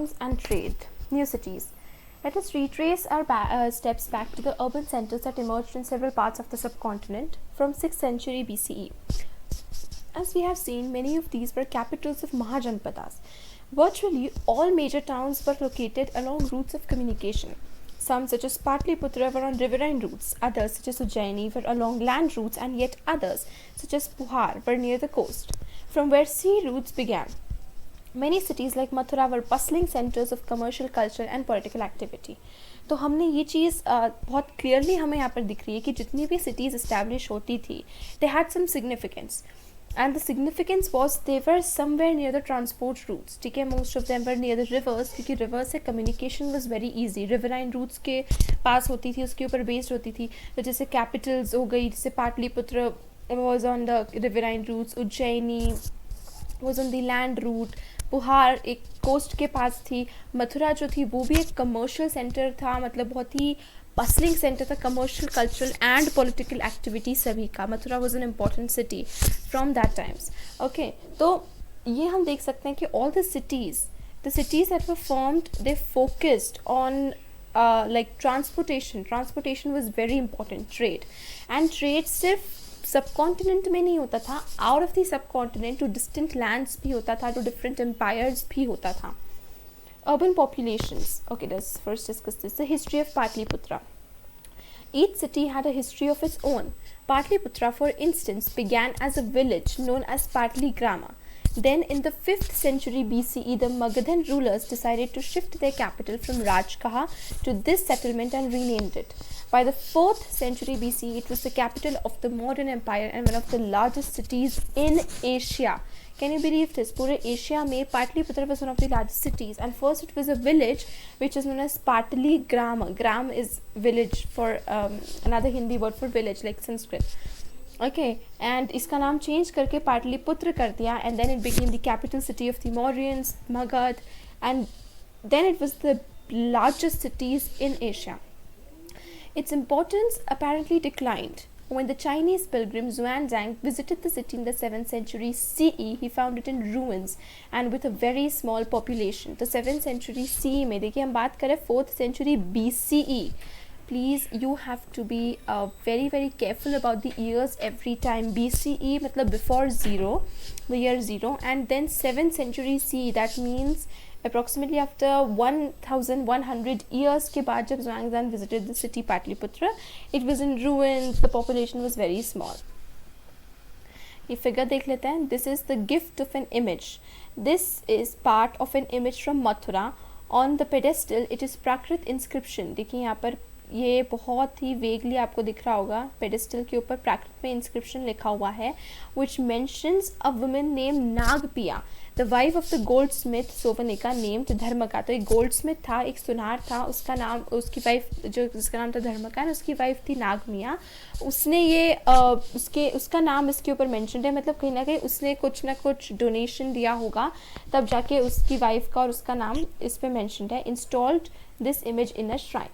towns and trade. New cities. Let us retrace our steps back to the urban centers that emerged in several parts of the subcontinent from 6th century BCE. As we have seen, many of these were capitals of Mahajanpadas. Virtually all major towns were located along routes of communication. Some, such as Patliputra, were on riverine routes, others, such as Ujjaini, were along land routes, and yet others, such as Puhar, were near the coast, from where sea routes began. Many cities like Mathura were bustling centers of commercial, culture and political activity. तो हमने ये चीज़ बहुत clearly हमें यहाँ पर दिख रही है कि जितनी भी cities establish होती थी, they had some significance. And the significance was they were somewhere near the transport routes. ठीक है, most of them were near the rivers क्योंकि rivers से communication was very easy. Riverine routes के पास होती थी, उसके ऊपर based होती थी. तो जैसे capitals हो गई, जैसे Pataliputra was on the riverine routes, Ujjaini was on the land route, पुहार एक कोस्ट के पास थी, मथुरा जो थी वो भी एक कमर्शियल सेंटर था, मतलब बहुत ही बसलिंग सेंटर था, commercial, cultural and political activity सभी का. Mathura was an important city from that times. Okay, तो ये हम देख सकते हैं कि all the cities that were formed, they focused on like transportation was very important. Trade सिर्फ सबकॉन्टिनेंट में नहीं होता था, out of the subcontinent to distant lands भी होता था, टू डिफरेंट एम्पायर्स भी होता था. Urban populations. Okay, let's first discuss this. The history of Patliputra. Each city had a history of its own. Patliputra, for instance, began as a village known as Patligrama. Then in the 5th century BCE, the Magadhan rulers decided to shift their capital from Rajkaha to this settlement and renamed it. By the 4th century BCE, it was the capital of the modern empire and one of the largest cities in Asia. Can you believe this? पूरे Asia में Patliputra was one of the largest cities, and first it was a village which is known as Patligrama. Gram is village for another Hindi word for village like Sanskrit. Okay, and इसका नाम change करके पाटलिपुत्र कर दिया, and then it became the capital city of the Mauryans, Magad, and then it was the largest cities in Asia. Its importance apparently declined. When the Chinese pilgrim Xuanzang visited the city in the 7th century CE, he found it in ruins and with a very small population. The 7th century CE में देखिए हम बात करें 4th century BCE. Please, you have to be very careful about the years every time. BCE मतलब before zero, the year 0, and then 7th century CE. That means approximately after 1100 years के बाद जब Xuanzang visited the city Patliputra, it was in ruins, the population was very small. ये figure देख लेते हैं. This is the gift of an image. This is part of an image from Mathura. On the pedestal, it is Prakrit inscription. देखिए यहाँ पर ये बहुत ही vaguely आपको दिख रहा होगा. पेडिस्टल के ऊपर प्राकृत में इंस्क्रिप्शन लिखा हुआ है, which mentions a woman named नागपिया, the wife of the goldsmith सोवनिका named धर्मका. तो एक गोल्डस्मिथ था, एक सुनार था, उसका नाम, उसकी वाइफ जो जिसका नाम था धर्मका, उसकी वाइफ थी नागमिया. उसने ये उसका नाम इसके ऊपर मेंशनड है, मतलब कहीं ना कहीं उसने कुछ ना कुछ डोनेशन दिया होगा, तब जाके उसकी वाइफ का और उसका नाम इस पे मेंशनड है. Installed this image in a shrine.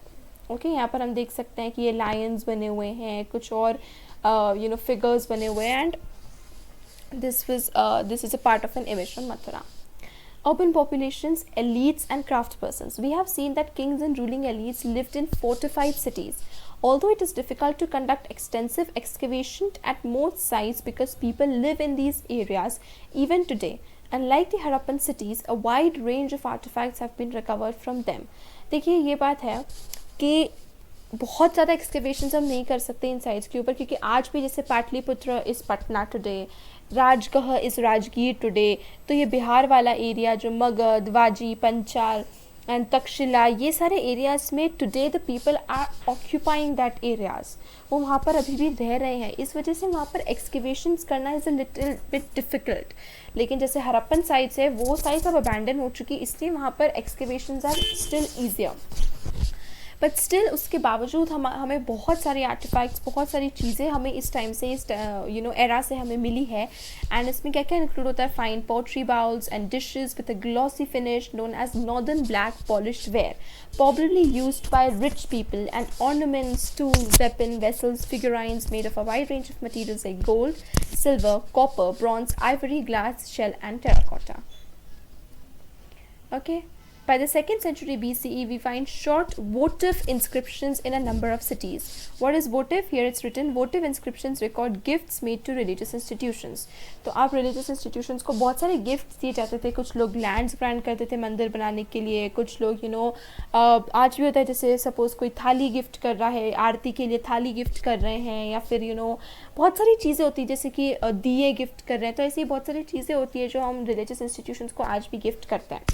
Okay, यहाँ पर हम देख सकते हैं कि ये लायंस बने हुए हैं, कुछ और फिगर्स बने हुए हैं, and this is a part of an image from Mathura. Urban populations, elites and craftspersons. We have seen that kings and ruling elites lived in fortified cities. Although it is difficult to conduct extensive excavation at most sites because people live in these areas even today. Unlike the Harappan cities, a wide range of artifacts have been recovered from them. देखिए ये बात है कि बहुत ज़्यादा excavations हम नहीं कर सकते इन साइट्स के ऊपर, क्योंकि आज भी जैसे Pataliputra is Patna today, Rajgarh is Rajgir today, तो ये बिहार वाला एरिया जो मगध, वाजी, पंचाल एंड तक्षशिला, ये सारे एरियाज़ में today the people are occupying that areas. वो वहाँ पर अभी भी रह रहे हैं, इस वजह से वहाँ पर एक्सकेवेशंस करना is a little bit difficult. लेकिन जैसे हरप्पन साइट्स है, वो साइट्स अब अबैंडन हो चुकी, इसलिए वहाँ पर excavations are still easier. But still उसके बावजूद हमें बहुत सारे आर्टिफैक्ट्स, बहुत सारी चीज़ें हमें इस टाइम से, इस एरा से हमें मिली है. एंड इसमें क्या क्या इंक्लूड होता है? Fine pottery bowls and dishes with a glossy finish known as northern black polished ware, probably used by rich people, and ornaments, tools, weapon, vessels, figurines made of a wide range of materials like gold, silver, copper, bronze, ivory, glass, shell and terracotta. Okay, By the 2nd century BCE, we find short votive inscriptions in a number of cities. What is votive? Here it's written, votive inscriptions record gifts made to religious institutions. तो आप religious institutions को बहुत सारे gifts दिए जाते थे. कुछ लोग lands grant करते थे मंदिर बनाने के लिए, कुछ लोग आज भी होता है, जैसे सपोज कोई थाली गिफ्ट कर रहा है, आरती के लिए थाली गिफ्ट कर रहे हैं, या फिर बहुत सारी चीज़ें होती है, जैसे कि दिए गिफ्ट कर रहे हैं. तो ऐसी बहुत सारी चीज़ें होती है जो हम religious institutions को आज भी गिफ्ट करते हैं.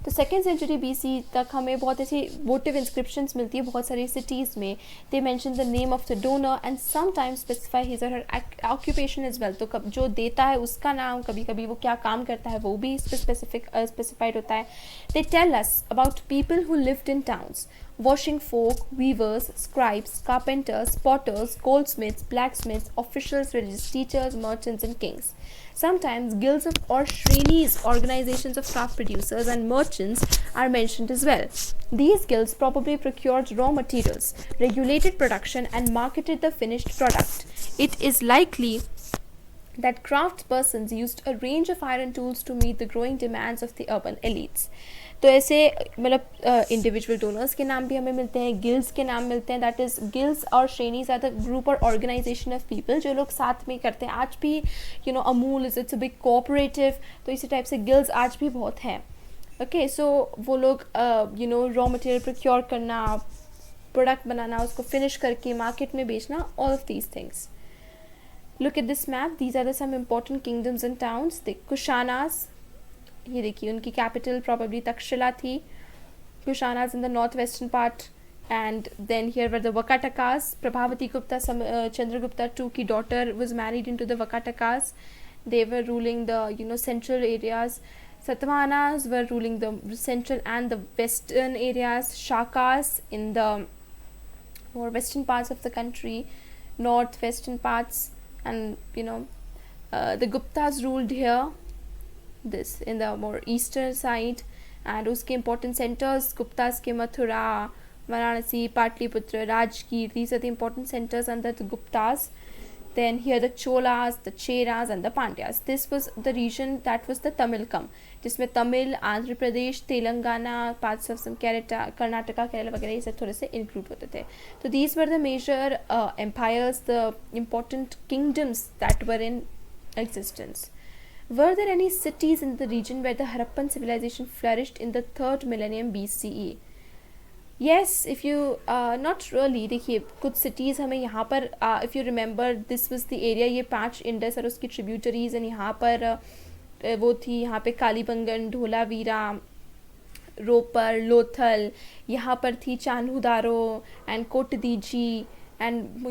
तो 2nd century BC तक हमें बहुत ऐसी votive inscriptions मिलती है बहुत सारी cities में. They mention the name of the donor and sometimes specify his or her occupation as well. तो जो देता है उसका नाम, कभी कभी वो क्या काम करता है वो भी specified होता है. They tell us about people who lived in towns. Washing folk, weavers, scribes, carpenters, potters, goldsmiths, blacksmiths, officials, religious teachers, merchants and kings. Sometimes guilds or shrenis, organizations of craft producers and merchants, are mentioned as well. These guilds probably procured raw materials, regulated production and marketed the finished product. It is likely that craftspersons used a range of iron tools to meet the growing demands of the urban elites. तो ऐसे मतलब individual donors के नाम भी हमें मिलते हैं, guilds के नाम मिलते हैं. दैट इज़ गिल्ड्स और श्रेणीज आर द ग्रुप और ऑर्गेनाइजेशन ऑफ पीपल जो लोग साथ में करते हैं. आज भी Amul is it's a big cooperative, तो इसी टाइप से गिल्ड्स आज भी बहुत हैं. ओके, सो वो लोग रॉ मटेरियल प्रोक्योर करना, प्रोडक्ट बनाना, उसको फिनिश करके मार्केट में बेचना, all of these things. Look at this map. These are some important kingdoms and towns. The Kushanas, ये देखिए उनकी कैपिटल probably तक्षशिला थी. Kushanas in the northwestern part, and then here were the Vakatakas. Prabhavati Gupta, Chandragupta II की daughter was married into the Vakatakas. They were ruling the central areas. Satavahanas were ruling the central and the western areas. Shakas in the more western parts of the country, northwestern parts. And the Guptas ruled here, this in the more eastern side, and uske important centers Guptas ke Mathura, Varanasi, Patliputra, Rajgir. These are the important centers under the Guptas. Then here the Cholas, the Cheras and the Pandyas. This was the region that was the Tamilkam, जिसमें Tamil, Andhra Pradesh, Telangana, parts of some Karnataka, Kerala वगैरह ये सब थोड़े से include होते थे. तो these were the major empires, the important kingdoms that were in existence. Were there any cities in the region where the Harappan civilization flourished in the 3rd millennium BCE? Yes, if you not really. देखिए कुछ cities हमें यहाँ पर if you remember this was the area, ये 5 Indus और उसकी tributaries, and यहाँ पर वो थी, यहाँ पे कालीबंगन, ढोलावीरा, रोपर, लोथल, यहाँ पर थी चान्हुदारो and Kot Diji, and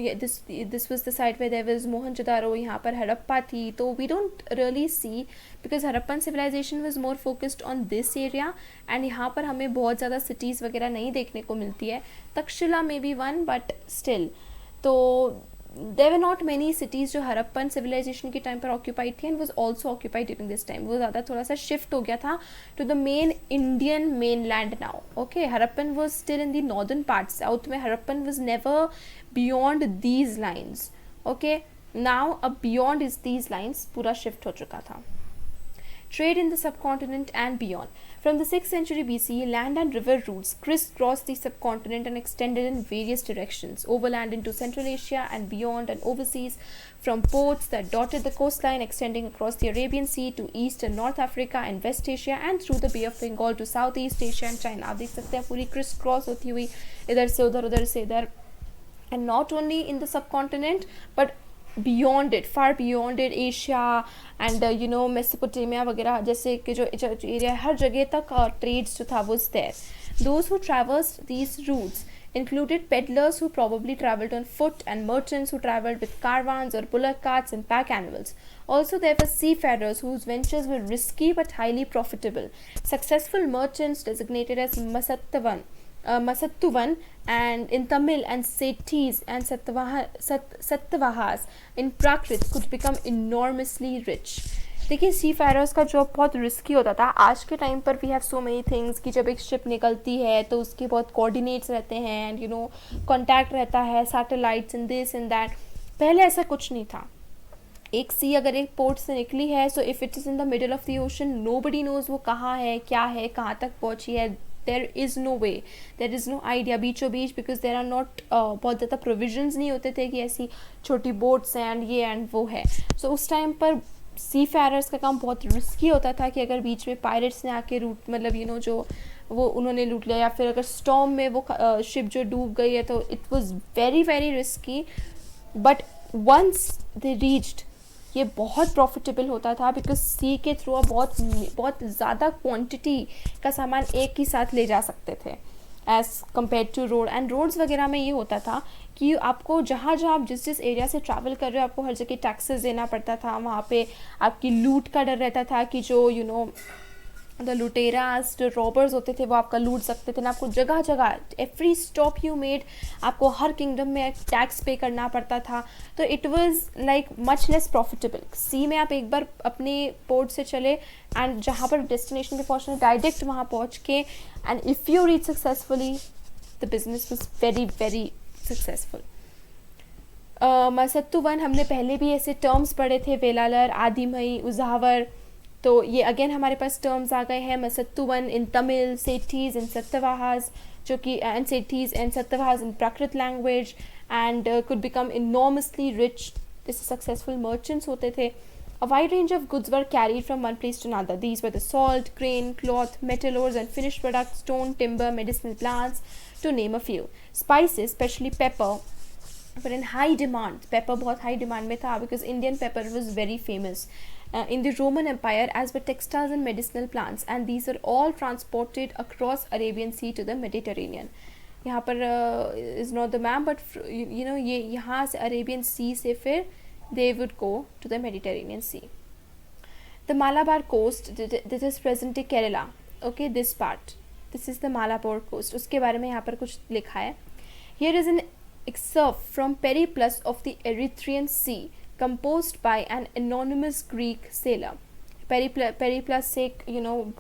this was the site where there was Mohenjo-daro. यहाँ पर हड़प्पा थी. तो we don't really see, because Harappan civilization was more focused on this area, and यहाँ पर हमें बहुत ज़्यादा cities वगैरह नहीं देखने को मिलती है. Takshashila may be one, but still. तो there were not many cities जो हड़प्पन civilization के टाइम पर occupied थी, and was also occupied during this time. वो ज़्यादा थोड़ा सा shift हो गया था to the main Indian mainland now. Okay, Harappan was still in the northern part. South में Harappan was never beyond these lines. Okay, now beyond is these lines पूरा shift हो चुका था. Trade in the subcontinent and beyond. From the 6th century BCE, land and river routes crisscrossed the subcontinent and extended in various directions, overland into Central Asia and beyond, and overseas, from ports that dotted the coastline extending across the Arabian Sea to East and North Africa and West Asia, and through the Bay of Bengal to Southeast Asia and China. आप देख सकते हैं पूरी crisscross होती हुई इधर से उधर, and not only in the subcontinent but beyond it, far beyond it, Asia and Mesopotamia वगैरह जैसे कि जो एरिया हर जगह तक trades जो था was there. Those who traversed these routes included peddlers who probably traveled on foot, and merchants who traveled with caravans or bullock carts and pack animals. Also, there were seafarers whose ventures were risky but highly profitable. Successful merchants designated as Masattuvan and in Tamil, and Sethis and Sattavahas in Prakrit could become enormously rich. देखिए सी फायरर्स का job बहुत risky होता था. आज के time पर we have so many things कि जब एक शिप निकलती है तो उसके बहुत कोऑर्डिनेट्स रहते हैं, एंड कॉन्टैक्ट रहता है, satellites and this and that. पहले ऐसा कुछ नहीं था. एक सी अगर एक पोर्ट से निकली है, so if it is in the middle of the ocean, nobody knows वो कहाँ है, क्या है, कहाँ तक पहुँची है. There is no way, there is no idea बीचों बीच, बिकॉज देर आर नॉट बहुत ज़्यादा प्रोविजन्स नहीं होते थे कि ऐसी छोटी बोट्स हैं एंड ये एंड वो है. सो उस टाइम पर सी फेयरर्स का काम बहुत रिस्की होता था कि अगर बीच में पायरेट्स ने आके रूट मतलब जो वो उन्होंने लूट लिया, या फिर अगर स्टॉर्म में वो शिप जो डूब गई है, तो it was very very risky. But once they reached, ये बहुत प्रॉफिटेबल होता था, बिकॉज सी के थ्रू आप बहुत ज़्यादा क्वांटिटी का सामान एक ही साथ ले जा सकते थे as compare to road. And roads वगैरह में ये होता था कि आपको जहाँ आप जिस एरिया से ट्रैवल कर रहे हो, आपको हर जगह टैक्सेस देना पड़ता था. वहाँ पे आपकी लूट का डर रहता था कि जो द लुटेरास, जो रॉबर्स होते थे, वो आपका लूट सकते थे ना. आपको जगह जगह एवरी स्टॉप यू मेड आपको हर किंगडम में टैक्स पे करना पड़ता था. तो it was like much less profitable. सी में आप एक बार अपने पोर्ट से चले एंड जहाँ पर डेस्टिनेशन पे पहुँचना, डायरेक्ट वहाँ पहुँच के, and if you reach successfully, the business was very very successful. मसत्तु वन हमने पहले भी ऐसे टर्म्स पढ़े थे, वेलालर, आदिमई, उजावर. तो ये अगेन हमारे पास टर्म्स आ गए हैं. मसत्तु वन इन तमिल, सेठीज इन सत्यवाहास, जो कि एंड सेठीज एंड सत्यवाहास in Prakrit language, and could become enormously rich. This successful merchants होते थे. A wide range of goods were carried from one place to another. These were the salt, grain, cloth, metal ores and finished products, stone, timber, medicinal plants, to name a few. Spices, especially pepper, were in high demand. Pepper बहुत high demand में था, because Indian pepper was very famous in the Roman Empire, as were textiles and medicinal plants, and these are all transported across Arabian Sea to the Mediterranean. यहाँ पर is not the map, but you know ये यहाँ से Arabian Sea से फिर they would go to the Mediterranean Sea. The Malabar coast, this is present day Kerala. Okay, this part, this is the Malabar coast. उसके बारे में यहाँ पर कुछ लिखा है. Here is an excerpt from Periplus of the Erythraean Sea, composed by an anonymous Greek sailor. Periplus से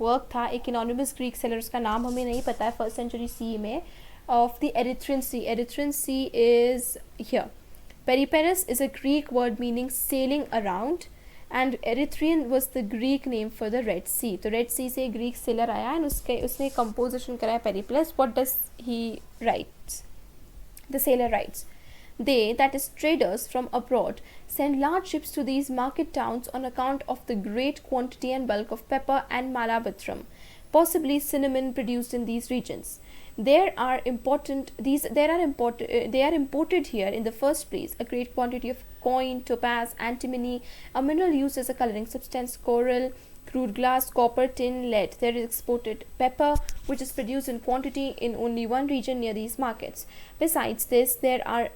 work था, एक anonymous Greek sailor, उसका नाम हमें नहीं पता है, 1st century CE में, of the Erythraean Sea. Erythraean Sea is here. Periperos is a Greek word meaning sailing around, and Erythraean was the Greek name for the Red Sea. तो Red Sea से Greek sailor आया, and उसने composition कराया Periplus. What does he write? The sailor writes, they, that is traders from abroad, send large ships to these market towns on account of the great quantity and bulk of pepper and malabitrum, possibly cinnamon, produced in these regions. They are imported here in the first place a great quantity of coin, topaz, antimony, a mineral used as a coloring substance, coral, crude glass, copper, tin, lead. There is exported pepper, which is produced in quantity in only one region near these markets. Besides this, there are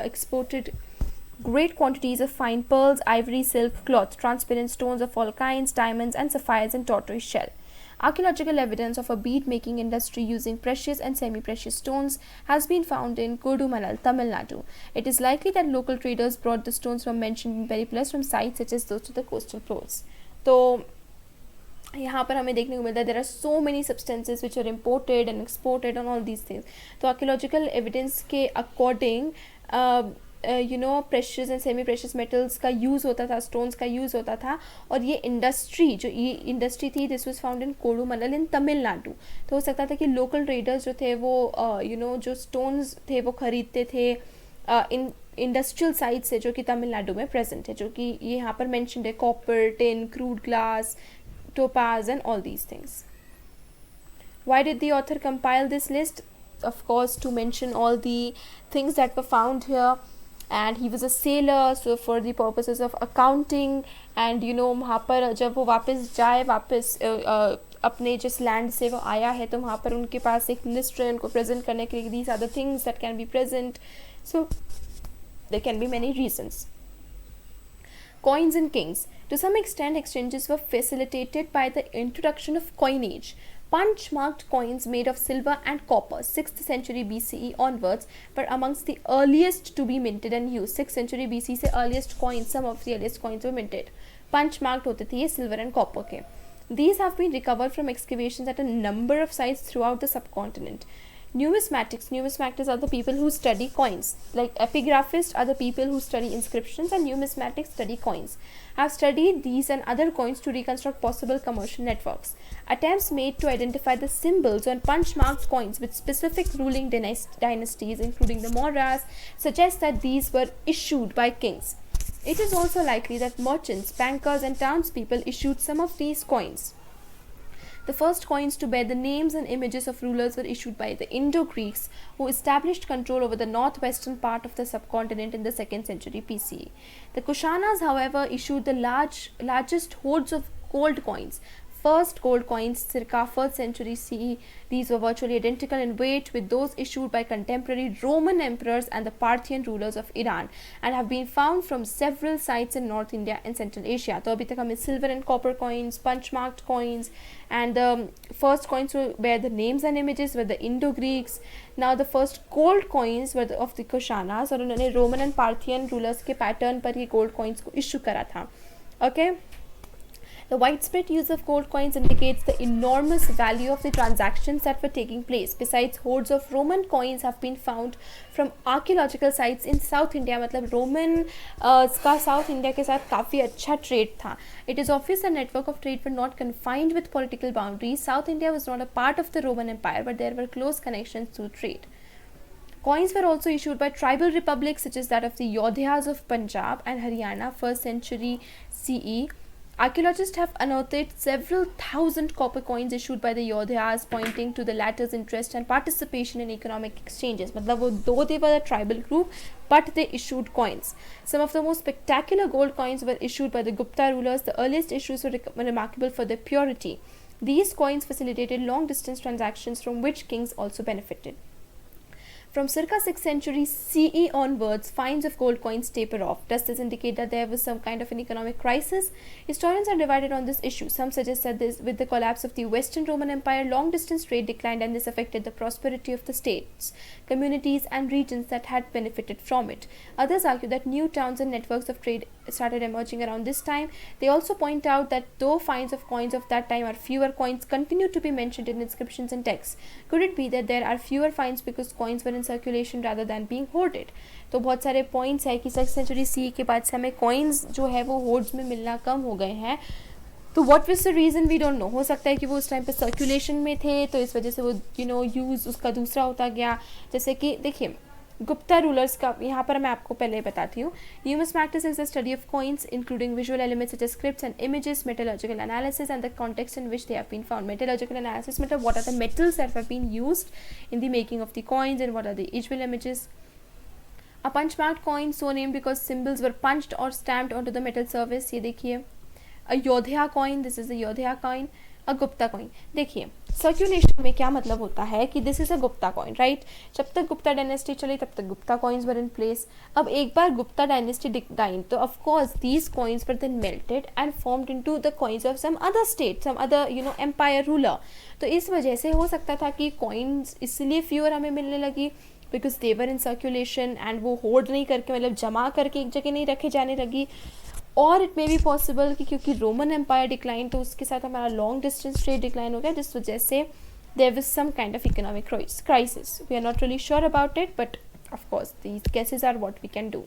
exported great quantities of fine pearls, ivory, silk, cloth, transparent stones of all kinds, diamonds and sapphires, and tortoise shell. Archaeological evidence of a bead-making industry using precious and semi-precious stones has been found in Kodumalal, Tamil Nadu. It is likely that local traders brought the stones from mentioned in Periplus from sites such as those to the coastal plains. तो यहाँ पर हमें देखने को मिलता है there are so many substances which are imported and exported and all these things. तो archaeological evidence के according precious and semi precious metals का यूज़ होता था, स्टोन्स का यूज़ होता था. और ये इंडस्ट्री थी, दिस वाज फाउंड इन कोडुमलल इन तमिलनाडु. तो हो सकता था कि लोकल ट्रेडर्स जो थे वो जो स्टोन्स थे वो ख़रीदते थे इन इंडस्ट्रियल साइट से, जो कि तमिलनाडु में प्रेजेंट है, जो कि ये यहाँ पर मैंशनड है, copper, tin, crude glass, topaz and all these things. Why did the author compile this list? Of course, to mention all the things that were found here. And he was a sailor, so for the purposes of accounting, and वहाँ पर जब वो वापस अपने जिस land से वो आया है, तो वहाँ पर उनके पास एक लिस्ट है उनको प्रेजेंट करने के लिए. these are the things that can be present, so there can be many reasons. Coins and kings. To some extent, exchanges were facilitated by the introduction of coinage. Punch-marked coins made of silver and copper, 6th century BCE onwards, were amongst the earliest to be minted and used. 6th century BC से earliest coins, some of the earliest coins were minted. Punch-marked होते थे ये silver and copper के. These have been recovered from excavations at a number of sites throughout the subcontinent. Numismatics are the people who study coins. Like epigraphists are the people who study inscriptions, and numismatics study coins. Have studied these and other coins to reconstruct possible commercial networks. Attempts made to identify the symbols on punch-marked coins with specific ruling dynasties, including the Mauryas, suggest that these were issued by kings. It is also likely that merchants, bankers, and townspeople issued some of these coins. The first coins to bear the names and images of rulers were issued by the Indo-Greeks, who established control over the northwestern part of the subcontinent in the 2nd century BCE. The Kushanas, however, issued the largest hoards of gold coins. First gold coins circa 1st century CE. These were virtually identical in weight with those issued by contemporary Roman emperors and the Parthian rulers of Iran, and have been found from several sites in North India and Central Asia. तो अभी तक हमें silver and copper coins, punch-marked coins, and the first coins to bear the names and images were the Indo-Greeks. Now the first gold coins were of the Kushanas, और उन्होंने Roman and Parthian rulers के pattern पर ये gold coins को issue करा था. Okay. The widespread use of gold coins indicates the enormous value of the transactions that were taking place. Besides, hordes of Roman coins have been found from archaeological sites in South India. मतलब Roman का South India के साथ काफ़ी अच्छा trade था. It is obvious the network of trade were not confined with political boundaries. South India was not a part of the Roman Empire, but there were close connections through trade. Coins were also issued by tribal republics such as that of the Yodhyas of Punjab and Haryana, 1st century CE. Archaeologists have unearthed several thousand copper coins issued by the Yodhyas, pointing to the latter's interest and participation in economic exchanges. Though they were a tribal group, but they issued coins. Some of the most spectacular gold coins were issued by the Gupta rulers. The earliest issues were remarkable for their purity. These coins facilitated long-distance transactions from which kings also benefited. From circa 6th century CE onwards, finds of gold coins taper off. Does this indicate that there was some kind of an economic crisis? Historians are divided on this issue. Some suggest that with the collapse of the Western Roman Empire, long-distance trade declined, and this affected the prosperity of the states, communities, and regions that had benefited from it. Others argue that new towns and networks of trade started emerging around this time. They also point out that though finds of coins of that time are fewer, coins continue to be mentioned in inscriptions and texts. Could it be that there are fewer finds because coins were in circulation rather than being hoarded? तो बहुत सारे points है कि 6th century CE के बाद से हमें coins जो है वो होर्ड्स में मिलना कम हो गए हैं. तो what was the reason we don't know. हो सकता है कि वो उस टाइम पे सर्कुलेशन में थे तो इस वजह से वो यूज़ उसका दूसरा होता गया. जैसे कि देखिए गुप्ता रूलर्स का यहाँ पर मैं आपको पहले बताती हूँ. Numismatics is the study of coins, including visual elements such as scripts and images, metallurgical analysis, and the context in which they have been found. Metallurgical analysis मतलब what are the metals that have been used in the making of the coins, and what are the visual images. A punch-marked coin, so named because symbols were punched or stamped onto the metal surface. ये देखिए. A Yodhya coin, this is a Yodhya coin. A Gupta coin. देखिए circulation में क्या मतलब होता है कि this is a Gupta coin, right. जब तक गुप्ता डायनेस्टी चली तब तक Gupta coins were in place. अब एक बार गुप्ता डायनेस्टी डिक्लाइन तो of course these coins were then melted and formed into the coins of some other state, some other empire ruler. तो इस वजह से हो सकता था कि कॉइन्स इसलिए फ्यूअर हमें मिलने लगी because they were in circulation and वो होल्ड नहीं करके मतलब जमा करके एक जगह नहीं रखे जाने लगी. और इट मे बी पॉसिबल कि क्योंकि रोमन एम्पायर डिक्लाइन तो उसके साथ हमारा लॉन्ग डिस्टेंस ट्रेड डिक्लाइन हो गया, जिस वजह से there was some kind of economic crisis. We are not really sure about it, but of course these cases are what we can do.